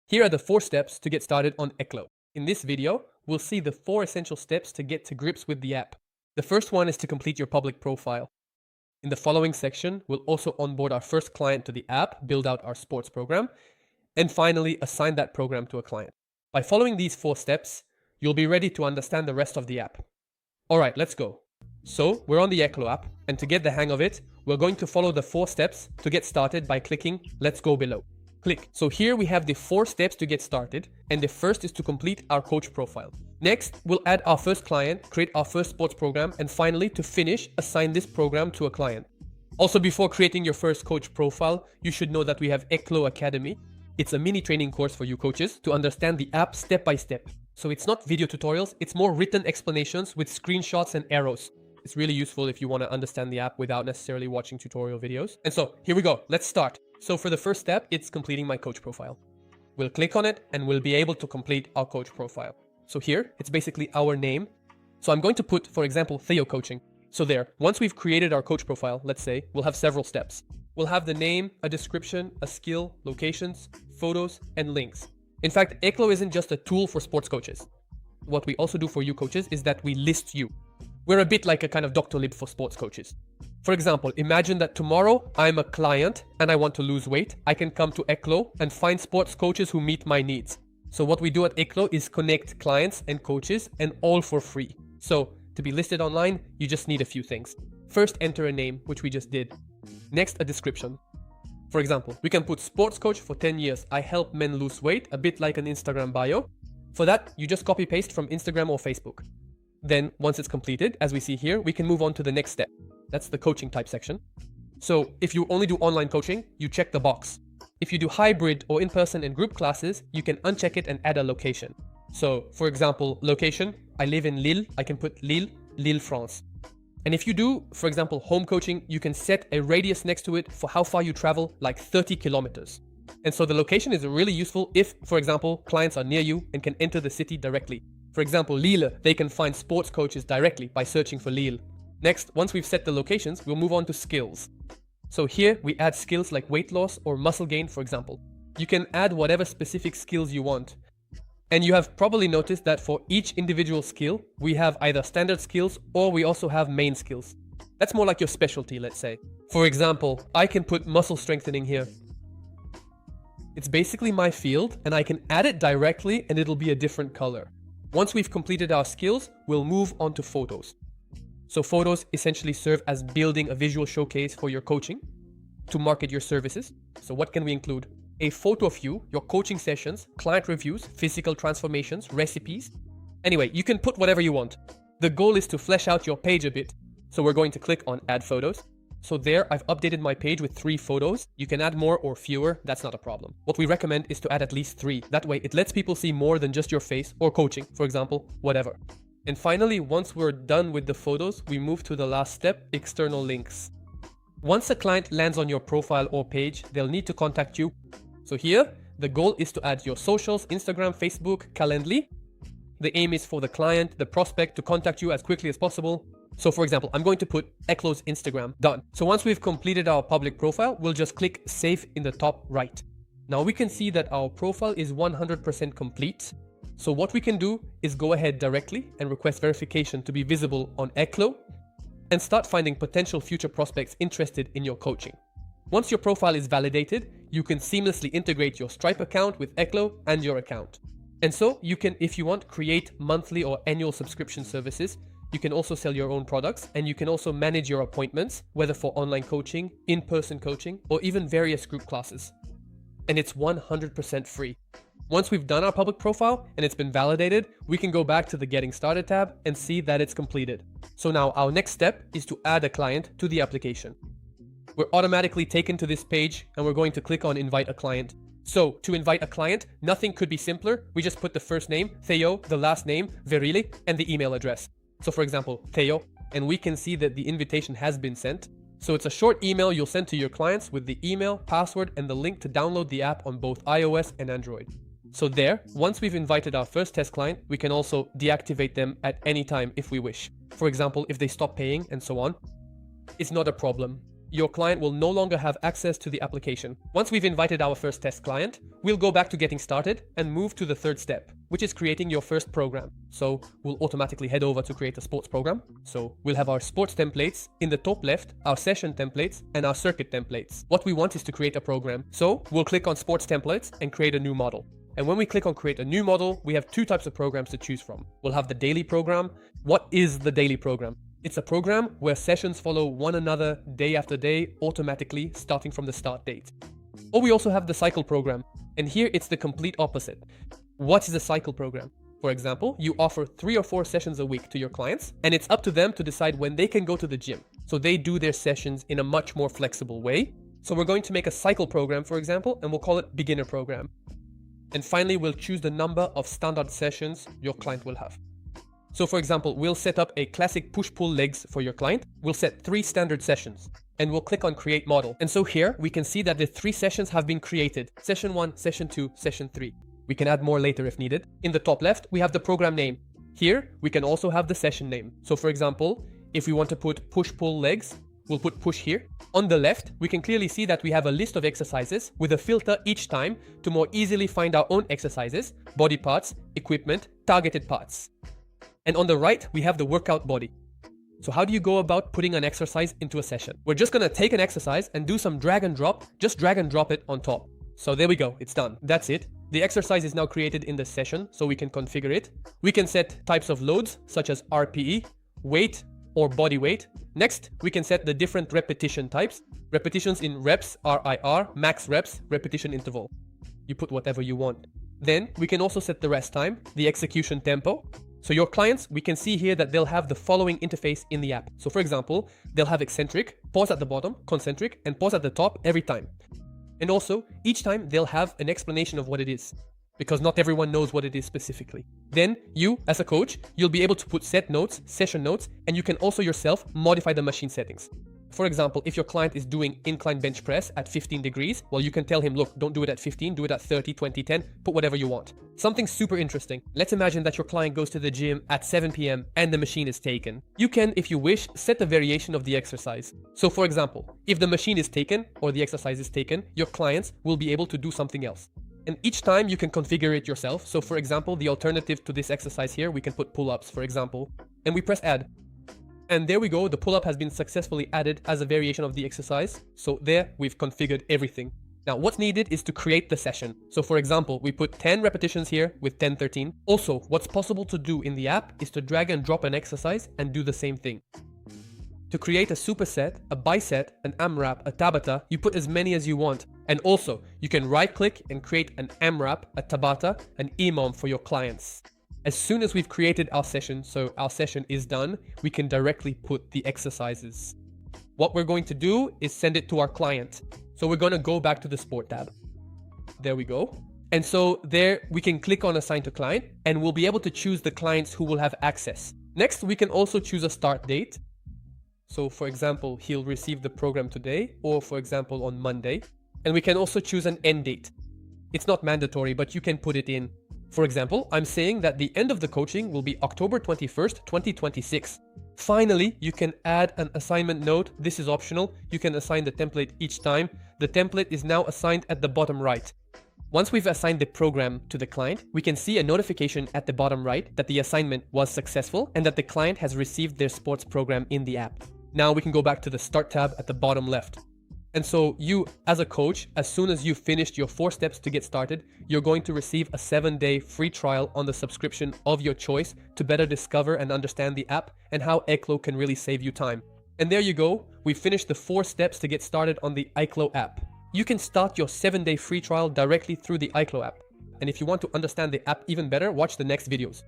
Here are the 4 steps to get started on Ekklo. In this video, we'll see the 4 essential steps to get to grips with the app. The first one is to complete your public profile. In the following section, we'll also onboard our first client to the app, build out our sports program, and finally assign that program to a client. By following these 4 steps, you'll be ready to understand the rest of the app. Alright, let's go. So, we're on the Ekklo app, and to get the hang of it, we're going to follow the 4 steps to get started by clicking Let's Go below. Click. So here we have the 4 steps to get started, and the first is to complete our coach profile. Next, we'll add our first client, create our first sports program, and finally, to finish, assign this program to a client. Also, before creating your first coach profile, you should know that we have Ekklo Academy. It's a mini training course for you coaches to understand the app step by step. So it's not video tutorials, it's more written explanations with screenshots and arrows. It's really useful if you want to understand the app without necessarily watching tutorial videos. And so, here we go, let's start. So for the first step, it's completing my coach profile. We'll click on it and we'll be able to complete our coach profile. So here, it's basically our name. So I'm going to put, for example, Theo Coaching. So there, once we've created our coach profile, let's say, we'll have several steps. We'll have the name, a description, a skill, locations, photos, and links. In fact, Ekklo isn't just a tool for sports coaches. What we also do for you coaches is that we list you. We're a bit like a kind of Dr. for sports coaches. For example, imagine that tomorrow I'm a client and I want to lose weight. I can come to Ekklo and find sports coaches who meet my needs. So what we do at Ekklo is connect clients and coaches, and all for free. So to be listed online, you just need a few things. First, enter a name, which we just did. Next, a description. For example, we can put sports coach for 10 years. I help men lose weight, a bit like an Instagram bio. For that, you just copy paste from Instagram or Facebook. Then, once it's completed, as we see here, we can move on to the next step. That's the coaching type section. So, if you only do online coaching, you check the box. If you do hybrid or in-person and group classes, you can uncheck it and add a location. So, for example, location, I live in Lille, I can put Lille, France. And if you do, for example, home coaching, you can set a radius next to it for how far you travel, like 30 kilometers. And so the location is really useful if, for example, clients are near you and can enter the city directly. For example, Lille, they can find sports coaches directly by searching for Lille. Next, once we've set the locations, we'll move on to skills. So here we add skills like weight loss or muscle gain, for example. You can add whatever specific skills you want. And you have probably noticed that for each individual skill, we have either standard skills or we also have main skills. That's more like your specialty, let's say. For example, I can put muscle strengthening here. It's basically my field, and I can add it directly and it'll be a different color. Once we've completed our skills, we'll move on to photos. So photos essentially serve as building a visual showcase for your coaching to market your services. So what can we include? A photo of you, your coaching sessions, client reviews, physical transformations, recipes. Anyway, you can put whatever you want. The goal is to flesh out your page a bit. So we're going to click on Add Photos. So there, I've updated my page with 3 photos. You can add more or fewer, that's not a problem. What we recommend is to add at least 3. That way, it lets people see more than just your face or coaching, for example, whatever. And finally, once we're done with the photos, we move to the last step, external links. Once a client lands on your profile or page, they'll need to contact you. So here, the goal is to add your socials, Instagram, Facebook, Calendly. The aim is for the client, the prospect, to contact you as quickly as possible. So for example, I'm going to put Ekklo's Instagram, done. So once we've completed our public profile, we'll just click Save in the top right. Now we can see that our profile is 100% complete. So what we can do is go ahead directly and request verification to be visible on Ekklo and start finding potential future prospects interested in your coaching. Once your profile is validated, you can seamlessly integrate your Stripe account with Ekklo and your account. And so you can, if you want, create monthly or annual subscription services. You can also sell your own products, and you can also manage your appointments, whether for online coaching, in-person coaching, or even various group classes. And it's 100% free. Once we've done our public profile and it's been validated, we can go back to the Getting Started tab and see that it's completed. So now our next step is to add a client to the application. We're automatically taken to this page and we're going to click on Invite a Client. So to invite a client, nothing could be simpler. We just put the first name, Theo, the last name, Virile, and the email address. So for example, Theo, and we can see that the invitation has been sent. So it's a short email you'll send to your clients with the email, password, and the link to download the app on both iOS and Android. So there, once we've invited our first test client, we can also deactivate them at any time if we wish. For example, if they stop paying and so on. It's not a problem. your client will no longer have access to the application. Once we've invited our first test client, we'll go back to getting started and move to the third step, which is creating your first program. So we'll automatically head over to create a sports program. So we'll have our sports templates in the top left, our session templates, and our circuit templates. What we want is to create a program. So we'll click on sports templates and create a new model. And when we click on create a new model, we have two types of programs to choose from. We'll have the daily program. What is the daily program? It's a program where sessions follow one another day after day automatically starting from the start date. Or we also have the cycle program. And here it's the complete opposite. What is a cycle program? For example, you offer 3 or 4 sessions a week to your clients, and it's up to them to decide when they can go to the gym. So they do their sessions in a much more flexible way. So we're going to make a cycle program, for example, and we'll call it beginner program. And finally, we'll choose the number of standard sessions your client will have. So for example, we'll set up a classic push-pull legs for your client. We'll set 3 standard sessions and we'll click on create model. And so here we can see that the 3 sessions have been created. Session 1, session 2, session 3. We can add more later if needed. In the top left, we have the program name. Here, we can also have the session name. So for example, if we want to put push-pull legs, we'll put push here. On the left, we can clearly see that we have a list of exercises with a filter each time to more easily find our own exercises, body parts, equipment, targeted parts. And on the right, we have the workout body. So how do you go about putting an exercise into a session? We're just gonna take an exercise and do some drag and drop, just drag and drop it on top. So there we go, it's done. That's it. The exercise is now created in the session, so we can configure it. We can set types of loads, such as RPE, weight, or body weight. Next, we can set the different repetition types. Repetitions in reps, RIR, max reps, repetition interval. You put whatever you want. Then, we can also set the rest time, the execution tempo. So your clients, we can see here that they'll have the following interface in the app. So for example, they'll have eccentric, pause at the bottom, concentric, and pause at the top every time. And also, each time they'll have an explanation of what it is, because not everyone knows what it is specifically. Then you, as a coach, you'll be able to put set notes, session notes, and you can also yourself modify the machine settings. For example, if your client is doing incline bench press at 15 degrees, well, you can tell him, look, don't do it at 15, do it at 30, 20, 10, put whatever you want. Something super interesting. Let's imagine that your client goes to the gym at 7 p.m. and the machine is taken. You can, if you wish, set a variation of the exercise. So for example, if the machine is taken or the exercise is taken, your clients will be able to do something else. And each time you can configure it yourself. So for example, the alternative to this exercise here, we can put pull-ups, for example, and we press add. And there we go, the pull-up has been successfully added as a variation of the exercise. So there, we've configured everything. Now, what's needed is to create the session. So for example, we put 10 repetitions here with 10, 13. Also, what's possible to do in the app is to drag and drop an exercise and do the same thing. To create a superset, a biset, an AMRAP, a Tabata, you put as many as you want. And also, you can right-click and create an AMRAP, a Tabata, an EMOM for your clients. As soon as we've created our session, so our session is done, we can directly put the exercises. What we're going to do is send it to our client. So we're going to go back to the Sport tab. There we go. And so there we can click on Assign to Client and we'll be able to choose the clients who will have access. Next, we can also choose a start date. So for example, he'll receive the program today or for example on Monday. And we can also choose an end date. It's not mandatory, but you can put it in. For example, I'm saying that the end of the coaching will be October 21st, 2026. Finally, you can add an assignment note. This is optional. You can assign the template each time. The template is now assigned at the bottom right. Once we've assigned the program to the client, we can see a notification at the bottom right that the assignment was successful and that the client has received their sports program in the app. Now we can go back to the Start tab at the bottom left. And so you, as a coach, as soon as you've finished your 4 steps to get started, you're going to receive a 7-day free trial on the subscription of your choice to better discover and understand the app and how Ekklo can really save you time. And there you go, we've finished the 4 steps to get started on the Ekklo app. You can start your 7-day free trial directly through the Ekklo app. And if you want to understand the app even better, watch the next videos.